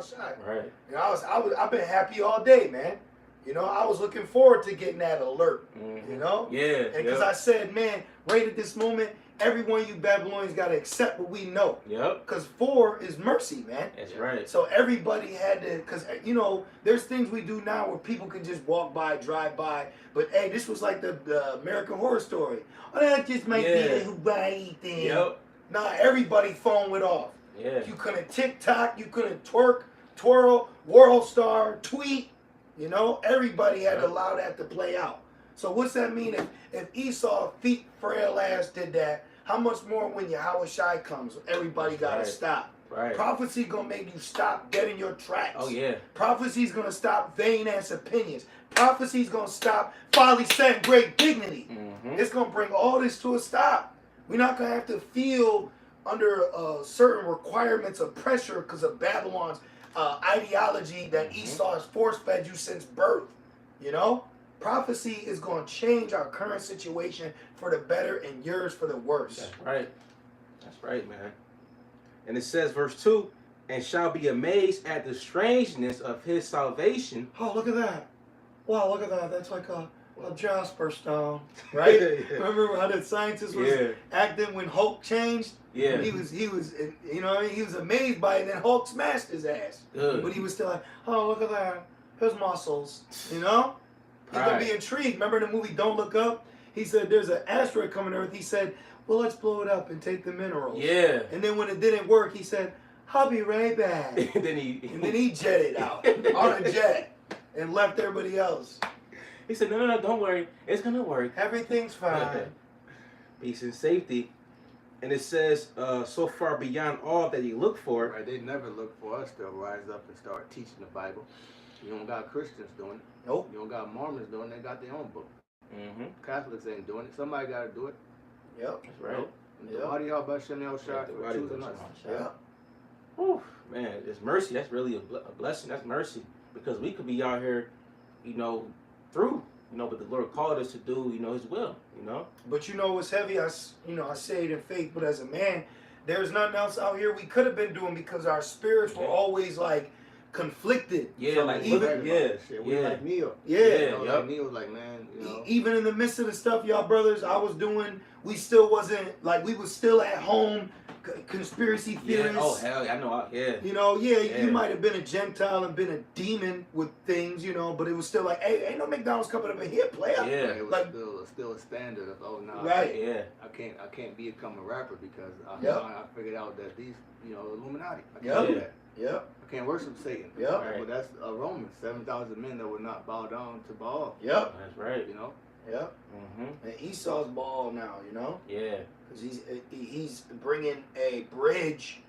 Right. You know, I've been happy all day, man. You know, I was looking forward to getting that alert. Mhm. You know? Yeah. And because I said, man, right at this moment, every one of you Babylonians got to accept what we know. Yep. Because 4 is mercy, man. That's right. So everybody had to, because, you know, there's things we do now where people can just walk by, drive by. But, hey, this was like the American Horror Story. Oh, that just might be a Hawaii thing. Yep. Nah, everybody phone went off. Yeah. You couldn't TikTok, you couldn't twerk, twirl, world star, tweet. You know, everybody had to allow that to play out. So what's that mean? If Esau, feet frail ass, did that, how much more when Yahweh Shai comes? Everybody got to stop. Right. Prophecy going to make you stop dead in your tracks. Oh, yeah. Prophecy's going to stop vain ass opinions. Prophecy's going to stop folly, set, great dignity. Mm-hmm. It's going to bring all this to a stop. We're not going to have to feel under certain requirements of pressure because of Babylon's ideology that Esau has force-fed you since birth. You know? Prophecy is going to change our current situation for the better and yours for the worse. That's right. That's right, man. And it says, verse 2, and shall be amazed at the strangeness of his salvation. Oh, look at that. Wow, look at that. That's like a Jasper stone. Right? Yeah. Remember how the scientist was acting when Hulk changed? Yeah. He was, you know what I mean? He was amazed by it, and then Hulk smashed his ass. Good. But he was still like, oh, look at that. His muscles. You know? He's going to be intrigued. Remember in the movie Don't Look Up? He said, there's an asteroid coming to Earth. He said, well, let's blow it up and take the minerals. Yeah. And then when it didn't work, he said, I'll be right back. and then he jetted out on a jet and left everybody else. He said, no, don't worry. It's going to work. Everything's fine. Peace and safety. And it says, so far beyond all that you look for. Right, they never look for us to rise up and start teaching the Bible. You don't got Christians doing it. Nope. You don't got Mormons doing it. They got their own book. Mm-hmm. Catholics ain't doing it. Somebody got to do it. Yep. That's right. Why do y'all about Shem El Shai for choosing us? Yep. Whew, man, it's mercy. That's really a blessing. That's mercy. Because we could be out here, you know, through, you know, but the Lord called us to do, you know, His will, you know. But you know what's heavy? I say it in faith, but as a man, there's nothing else out here we could have been doing because our spirits were always like conflicted. Yeah, So like even yeah, like Neo. Yeah. You know, like Neo was like, man, you know. Even in the midst of the stuff y'all brothers I was doing, we still wasn't like we was still at home. Conspiracy theorists. Yeah. Oh hell, I know. You know, you might have been a Gentile and been a demon with things, you know, but it was still like, hey, ain't no McDonald's coming up in here, player. Yeah. It was like still a standard of right. Yeah. I can't become a rapper because I figured out that these, you know, Illuminati. I can't do that. Yep. I can't worship Satan. Yep. Right? But that's Romans, 7,000 men that would not bow down to Baal. Yep. That's right. You know. Yep. Mm-hmm. And Esau's ball now, you know. Yeah. Because he's bringing a bridge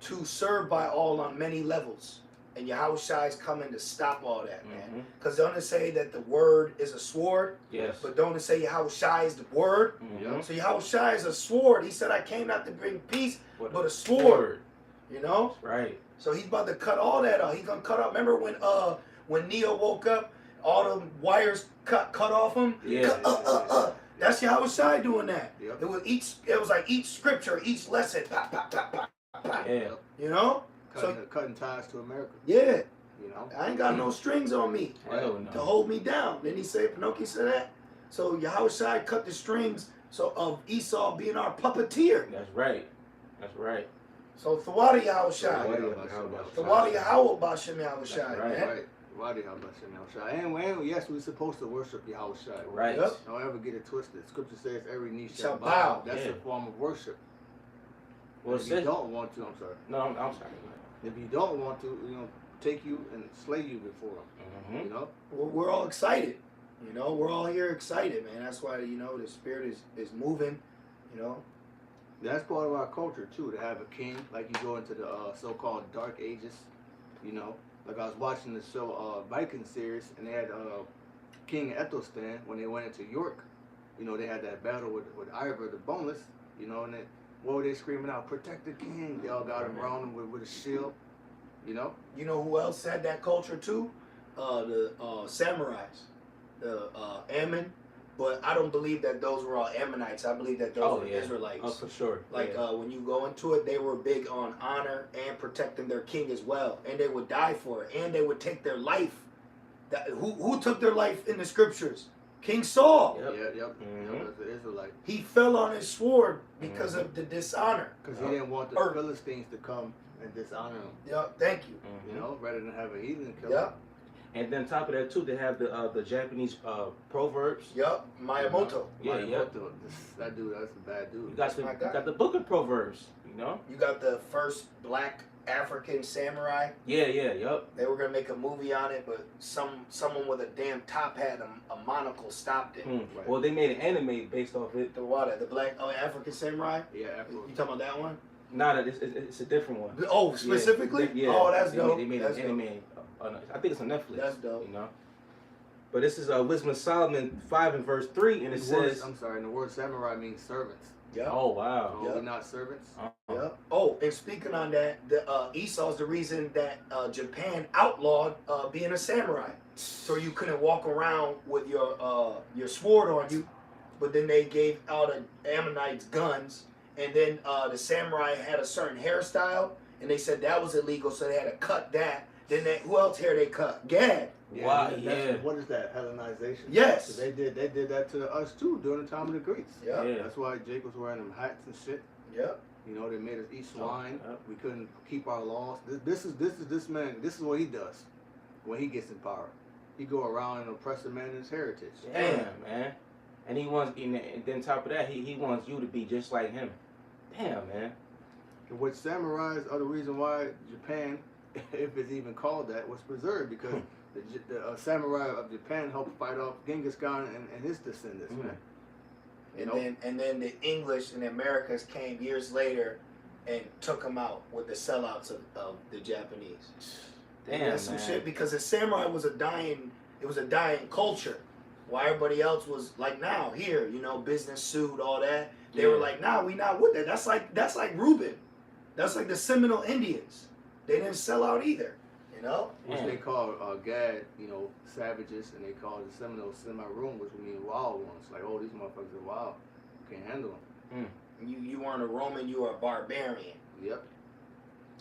to serve by all on many levels. And Yahweh Shai is coming to stop all that, man. Because don't it say that the word is a sword? Yes. But don't it say Yahweh Shai is the word? Mm-hmm. So Yahweh Shai is a sword. He said, I came not to bring peace, but a sword. You know? That's right. So he's about to cut all that off. He's going to cut off. Remember when Neo woke up, all the wires cut off him? Yeah. That's Yahweh Shai doing that. Yep. It was like each scripture, each lesson, pop, pop, pop, pop, pop. Yeah. You know? Cutting ties to America. Yeah. You know? I ain't got no strings on me Hell no. to hold me down. Didn't he say, Pinocchio said that? So Yahweh Shai cut the strings of Esau being our puppeteer. That's right. That's right. So Thawada Yahweh Shai. Thawada Yahweh Bashem Yahweh Shai. Right. Wadi Hashem El Shai. And yes, we're supposed to worship Yahweh Shai. Right. Yep. Don't ever get it twisted. Scripture says every knee Shall shall bow. bow. That's a form of worship. Well, if you don't want to, I'm sorry. No, I'm sorry. If you don't want to, you know, take you and slay you before him. Mm-hmm. You know? We're all excited. You know, we're all here excited, man. That's why, you know, the spirit is moving, you know. That's part of our culture, too, to have a king. Like you go into the so-called Dark Ages, you know. Like I was watching the show Viking series, and they had King Ethelstan when they went into York. You know, they had that battle with Ivor the Boneless, you know, and what were they screaming out? Protect the king. They all got him around him with a shield, you know. You know who else had that culture, too? The samurais, the Ammon. But I don't believe that those were all Ammonites. I believe that those were Israelites. Oh, for sure. Like when you go into it, they were big on honor and protecting their king as well, and they would die for it, and they would take their life. Who took their life in the scriptures? King Saul. Yep. Yep. That's an Israelite. He fell on his sword because of the dishonor. Because he didn't want the Philistines to come and dishonor him. Yep, thank you. You know, rather than have a heathen kill him. Yep. And then on top of that too, they have the Japanese proverbs. Yep, Miyamoto. Yeah, That dude, that's a bad dude. You got the book of Proverbs. You know. You got the first black African samurai. Yep. They were gonna make a movie on it, but someone with a damn top hat, a monocle stopped it. Right. Well, they made an anime based off it. The black African samurai. Yeah, Afro. You talking about that one? Nah, it's a different one. Oh, specifically? Yeah. Oh, that's dope. They made an anime. I think it's on Netflix. That's dope. You know. But this is Wisdom of Solomon 5 and verse 3, and it says. I'm sorry. And the word samurai means servants. Yeah. Oh wow. So we're not servants. Yep. Oh, and speaking on that, Esau's the reason that Japan outlawed being a samurai. So you couldn't walk around with your sword on you, but then they gave out Ammonites guns, and then the samurai had a certain hairstyle, and they said that was illegal, so they had to cut that. Then who else hair they cut? Gad. Yeah, wow. What is that? Hellenization. Yes. So they did that to us too during the time of the Greeks. Yeah. That's why Jake was wearing them hats and shit. Yep. You know, they made us eat swine. We couldn't keep our laws. This is man. This is what he does when he gets in power. He go around and oppress a man in his heritage. Damn, man. And he wants, and then top of that, he wants you to be just like him. Damn, man. Which samurais are the reason why Japan, if it's even called that, was preserved, because the samurai of Japan helped fight off Genghis Khan and his descendants, man. And then the English and the Americans came years later and took them out with the sellouts of the Japanese. Damn, That's some shit, because the samurai was a dying culture. While everybody else was like now here, business suit, all that. They were like, nah, we not with that. That's like Reuben. That's like the Seminole Indians. They didn't sell out either, Which they call Gad, savages, and they call the Seminoles semi-room, which mean wild ones. Like, oh, these motherfuckers are wild. Can't handle them. You weren't a Roman, you were a barbarian. Yep.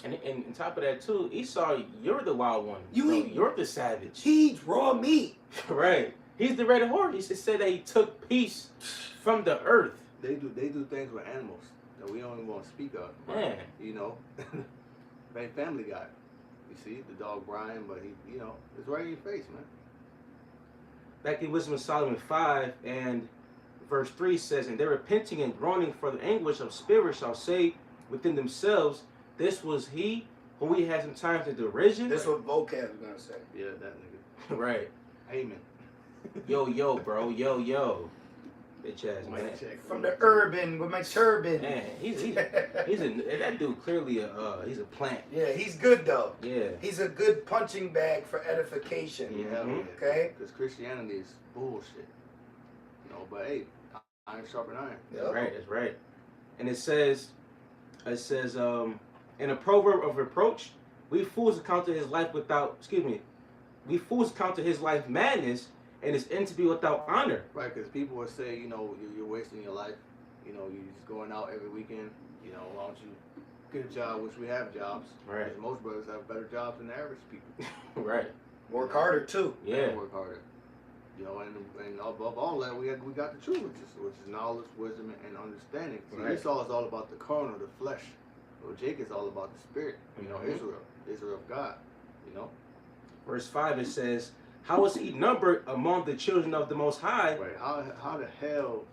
And on top of that too, Esau, you're the wild one. You're the savage. He eats raw meat. Right. He's the red horse. He said that he took peace from the earth. They do things with animals that we don't even want to speak of. Man. Family Guy. You see the dog Brian, but he, it's right in your face, man. Back in Wisdom of Solomon 5 and verse 3 says, and they're repenting and groaning for the anguish of spirit shall say within themselves, this was he who we had some times in derision. That's what vocab is gonna say. Yeah, that nigga. Right. Amen. Yo, bro. Yo. Bitch ass man. From the urban with my turban. Man, that dude clearly he's a plant. Yeah, he's good though. Yeah. He's a good punching bag for edification. Yeah. Okay. Because Christianity is bullshit. But hey, iron sharpen iron. Yep. That's right. And it says, in a proverb of reproach, we fools account to his life madness, and his end to be without honor. Right, because people will say, you're wasting your life. You're just going out every weekend. Why don't you get a job, which we have jobs. Right. Because most brothers have better jobs than the average people. Right. Work harder too. Yeah. Work harder. And above all that, we got the truth, which is knowledge, wisdom, and understanding. See, Right. Esau is all about the carnal, the flesh. Well, Jake is all about the spirit. Israel of God. Verse 5 it says, how is he numbered among the children of the Most High? Right. How the hell?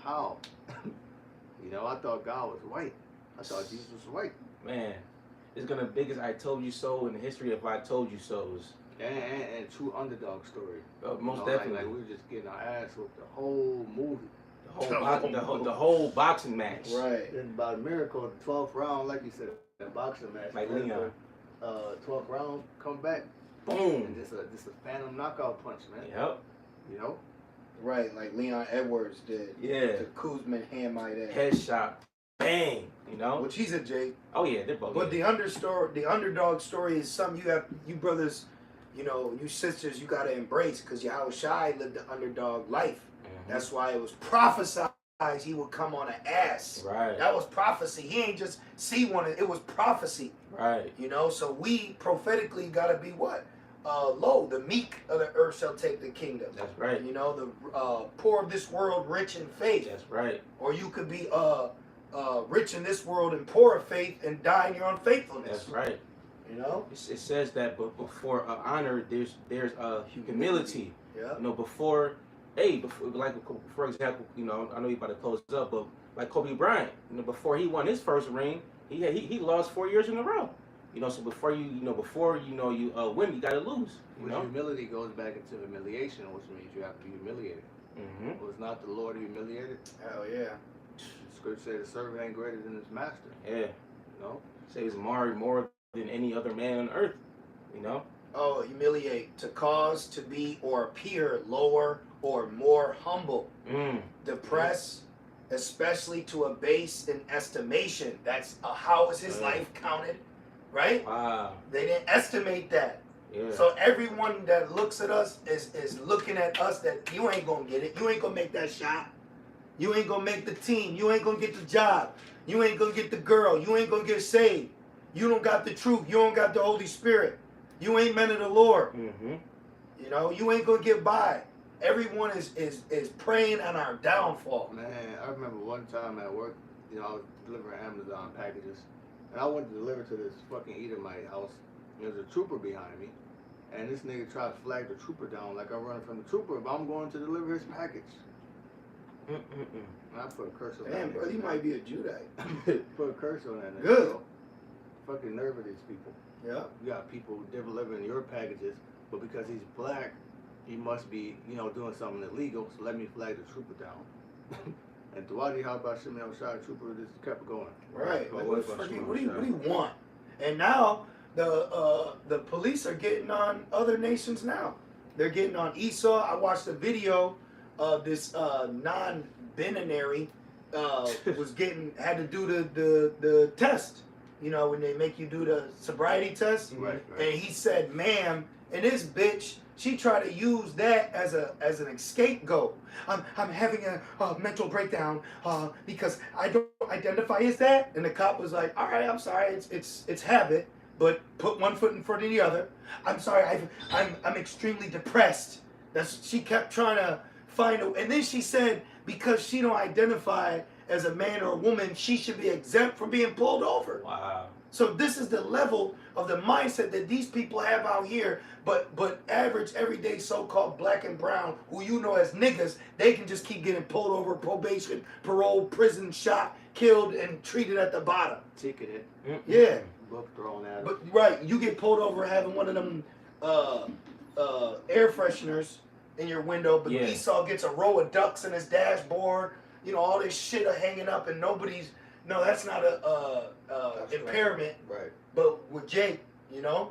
How? I thought God was white. I thought Jesus was white. Man, it's gonna biggest I told you so in the history of I told you so's. And true underdog story. Most definitely. Like we were just getting our ass whooped the whole movie. The whole boxing match. Right. And by a miracle, the 12th round, like you said, that boxing match. Like Leon. 12th round, come back. Boom. And just a phantom knockout punch, man. Yep. Right, like Leon Edwards did. Yeah. To Kuzman Hamite. Headshot. Bang. Which he's a Jake. Oh yeah, they're both. But the underdog story is something you brothers, you sisters, you gotta embrace, because Yahushua lived the underdog life. Mm-hmm. That's why it was prophesied he would come on an ass. Right. That was prophecy. He ain't just see one. It was prophecy. Right. So we prophetically gotta be what? lo, the meek of the earth shall take the kingdom. That's right. You know, the poor of this world, rich in faith. That's right. Or you could be rich in this world and poor of faith and die in your unfaithfulness. That's right. You know, it says that, but before honor, there's humility. Yeah. You know, before like for example, you know, I know you're about to close up, but like Kobe Bryant, you know, before he won his first ring, he lost 4 years in a row. You know, so before you win, you gotta lose. You know, humility goes back into humiliation, which means you have to be humiliated. Mm-hmm. Was not the Lord humiliated? Hell yeah. The scripture said the servant ain't greater than his master. Yeah. You know? Say he's more than any other man on earth. You know? Oh, humiliate, to cause to be or appear lower or more humble. Depress, especially to abase in estimation. That's how is his life counted, right? Wow. They didn't estimate that. Yeah. So everyone that looks at us is looking at us that you ain't gonna get it. You ain't gonna make that shot. You ain't gonna make the team. You ain't gonna get the job. You ain't gonna get the girl. You ain't gonna get saved. You don't got the truth. You don't got the Holy Spirit. You ain't men of the Lord. Mm-hmm. You know, you ain't gonna get by. Everyone is praying on our downfall. Man, I remember one time at work, you know, I was delivering Amazon packages, and I went to deliver to this fucking Edomite house. There's a trooper behind me, and this nigga tried to flag the trooper down like I'm running from the trooper, but I'm going to deliver his package. And I put a curse on that. Damn, bro, you might be a Judite. Put a curse on that nigga. Good. Bro. Fucking nerve of these people. Yeah. You got people delivering your packages, but because he's black, he must be, you know, doing something illegal, so let me flag the trooper down. And Dwadi, how about Shimmy Shot Trooper just kept going. Right. Well, Like, what what do you want? And now the police are getting on other nations now. They're getting on Esau. I watched a video of this non-binary had to do the test. You know, when they make you do the sobriety test. Right. And he said, ma'am, and this bitch, she tried to use that as an scapegoat. I'm having a mental breakdown because I don't identify as that. And the cop was like, all right, I'm sorry, it's habit, but put one foot in front of the other. I'm sorry, I'm extremely depressed. She kept trying to find a, and then she said because she don't identify as a man or a woman, she should be exempt from being pulled over. Wow. So this is the level of the mindset that these people have out here, but average, everyday so-called black and brown, who you know as niggas, they can just keep getting pulled over, probation, parole, prison, shot, killed, and treated at the bottom. Ticketed. Yeah. Book thrown at him. But right, you get pulled over having one of them air fresheners in your window, but Esau gets a row of ducks in his dashboard, you know, all this shit are hanging up and no, that's not a impairment. Right. But with Jake, you know,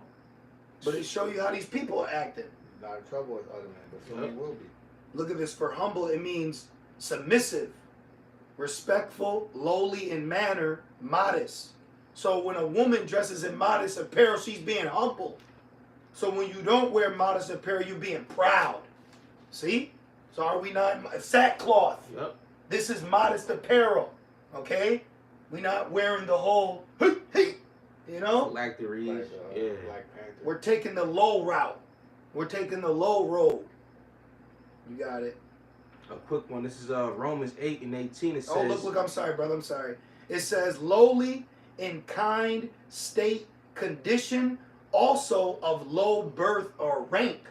but it show you how these people are acting. Not in trouble with other men, but soon he will be. Look at this. For humble, it means submissive, respectful, lowly in manner, modest. So when a woman dresses in modest apparel, she's being humble. So when you don't wear modest apparel, you're being proud. See? So are we not sackcloth? Yep. This is modest apparel. Okay? We're not wearing the whole hey, you know? Phylacteries. Like, yeah. Black Panther. We're taking the low route. We're taking the low road. You got it. A quick one. This is Romans 8:18. It says. Oh, look, I'm sorry, brother. I'm sorry. It says, lowly in kind, state, condition, also of low birth or rank.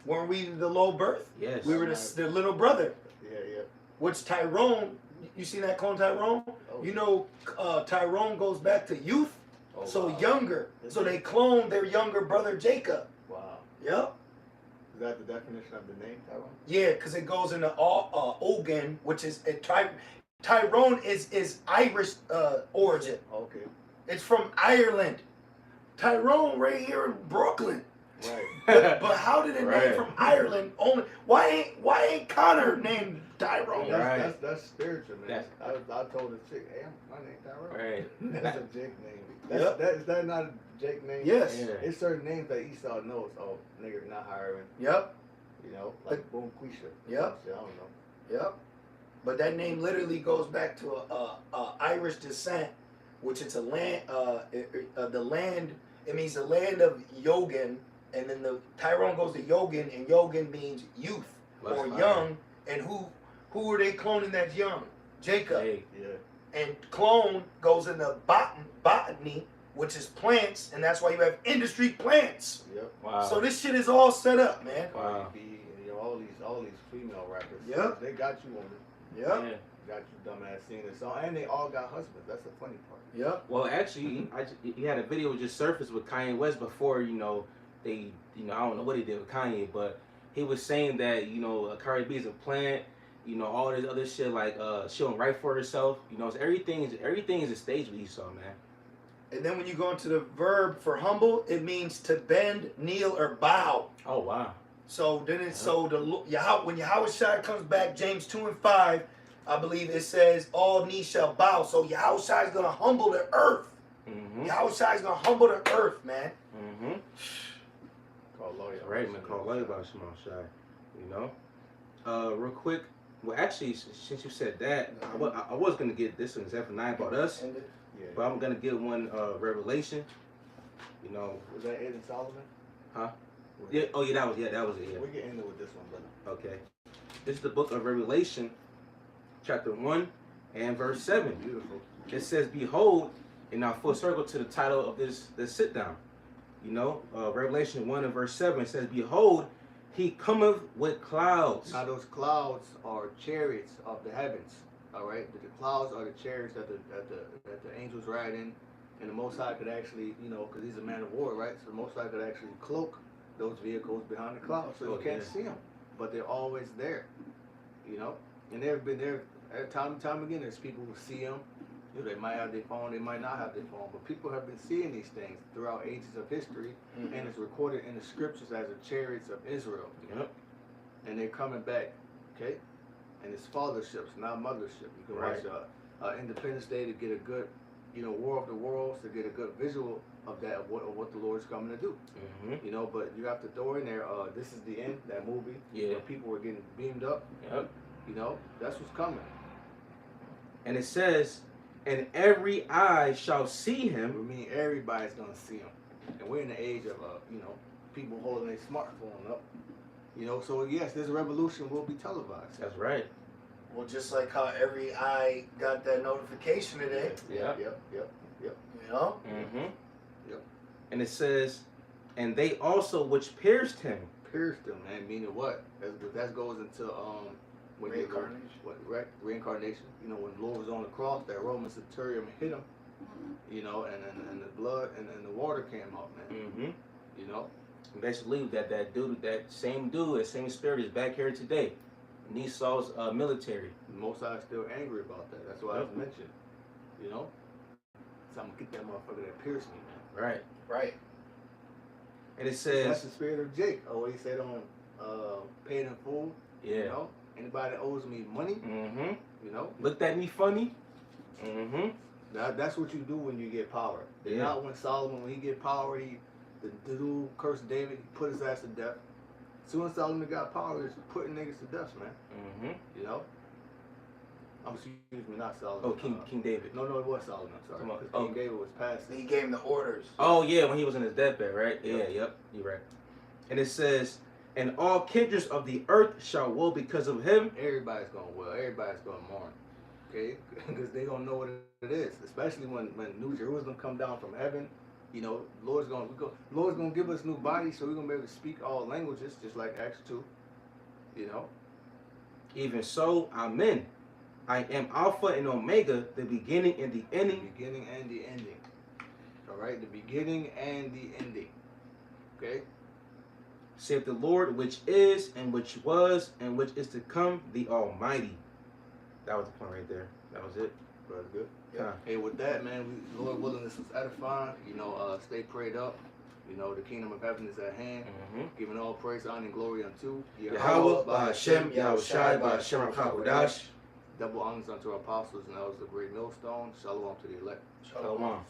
Weren't we the low birth? Yes. We were the little brother. Yeah. Which Tyrone, you see that clone Tyrone? Oh. You know, Tyrone goes back to youth, so wow. younger. So they cloned their younger brother Jacob. Wow. Yep. Is that the definition of the name, Tyrone? Yeah, because it goes into Ogun, which is Tyrone is Irish origin. Okay. It's from Ireland. Tyrone right here in Brooklyn. Right. But how did it Right. name from Ireland only? Why ain't Connor named Tyrone? Right. That's spiritual, man. That's- I told the chick, hey, my name Tyrone. Right. That's a Jake name. Yep. Is that not a Jake name? Yes. Yeah. It's certain names that Esau knows. Oh, nigga, not hiring. Yep. You know, like Boom Quisha. Yep. I don't know. Yep. But that name literally goes back to a Irish descent, which it's a land. The land. It means the land of Yogan, and then the Tyrone goes to Yogan, and Yogan means youth or young. And who are they cloning that's young? Jacob. Hey. Yeah. And clone goes into botany, which is plants, and that's why you have industry plants. Yep. Wow. So this shit is all set up, man. Cardi B, and, you know, all these female rappers. Yep. They got you on it. Yep. Yeah. Got you dumbass singing the song, and they all got husbands. That's the funny part. Yep. Well, actually, he had a video just surfaced with Kanye West before, you know, I don't know what he did with Kanye, but he was saying that, you know, Cardi B is a plant, you know, all this other shit, like, she don't write for herself, you know, everything is a stage with Esau, man. And then when you go into the verb for humble, it means to bend, kneel, or bow. Oh, wow. So then it's when Yahweh Shai comes back, James 2 and 5, I believe it says all knees shall bow. So Yahweh Shai is gonna humble the earth. Mm-hmm. Yahweh Shai is gonna humble the earth, man. Mm-hmm. Call lawyer. Right, man. Call lawyer about Shema Shai. You know? Real quick. Well, actually, since you said that, I was gonna get this one, Zephyr 9 about us, Yeah. but I'm gonna get one Revelation. You know? Was that Ed and Solomon? Huh? Yeah. Oh, yeah. That was it. Yeah. We get into with this one, brother. Okay. This is the book of Revelation, chapter 1 and verse 7. Beautiful. It says, "Behold," and now full circle to the title of this sit down. You know, Revelation 1 and verse 7 says, "Behold, he cometh with clouds." Now those clouds are chariots of the heavens. All right, the clouds are the chariots that the angels ride in, and the Most High could actually, you know, because he's a man of war, right? So the Most High could actually cloak those vehicles behind the clouds, so you can't see them, but they're always there. You know, and they've been there time and time again. There's people who see them. You know, they might have their phone, they might not have their phone, but people have been seeing these things throughout ages of history, and it's recorded in the scriptures as the chariots of Israel. Yep. And they're coming back, okay? And it's fatherships, not mothership. You can watch Independence Day to get a good, you know, War of the Worlds, to get a good visual of that, of what the Lord's coming to do. Mm-hmm. You know, but you have to throw in there, This Is the End, that movie, Yeah. where people were getting beamed up. Yep. You know, that's what's coming. And it says, "And every eye shall see I him." mean, everybody's gonna see him, and we're in the age of you know, people holding their smartphone up. You know, so yes, this revolution will be televised. That's right. Well, just like how every eye got that notification today, Yeah. Yep. you know? Mm-hmm. Yep. And it says, "And they also which pierced him." Pierced him, man. Meaning what? That goes into when Reincarnation. Reincarnation. You know, when the Lord was on the cross, that Roman centurion hit him. You know, and the blood and the water came out, man. Mm-hmm. You know. And basically, that same spirit is back here today. In Esau's military. The Most High is still angry about that. That's why I mentioned. You know. So I'm gonna get that motherfucker that pierced me, man. Right. Right. And it That's says, the spirit of Jake. Oh, he said on paid in full. yeah. You know, anybody that owes me money, Mm-hmm. you know, Looked at me funny. Mm-hmm. that's what you do when you get power. Yeah. Not when Solomon, when he get power, the dude cursed David, he put his ass to death. As soon as Solomon got power, he's putting niggas to death, man. Mm-hmm. You know. Excuse me, not Solomon. Oh, King David. No, it was Solomon. I'm sorry. Come on. Because King David was passing. He gave him the orders. Oh yeah, when he was in his deathbed, right? Yep. Yeah, yep, you're right. And it says, "And all kindreds of the earth shall woe because of him." Everybody's gonna wail. Everybody's gonna mourn. Okay, because they gonna know what it is. Especially when New Jerusalem come down from heaven. You know, Lord's gonna give us new bodies, so we're gonna be able to speak all languages, just like Acts 2. You know. Even so, amen. I am Alpha and Omega, the beginning and the ending. The beginning and the ending. All right, the beginning and the ending. Okay. Saith the Lord, which is, and which was, and which is to come, the Almighty. That was the point right there. That was it. That's good. Yeah. Hey, with that, man, Lord willing, this was edifying. You know, stay prayed up. You know, the kingdom of heaven is at hand. Mm-hmm. Giving all praise, honor, and glory unto Yahweh, Ba'Hashem, Yahweh Shai, Ba'Hashem HaKadosh. Double honors unto our apostles and elders of great millstone. Shalom to the elect. Shalom.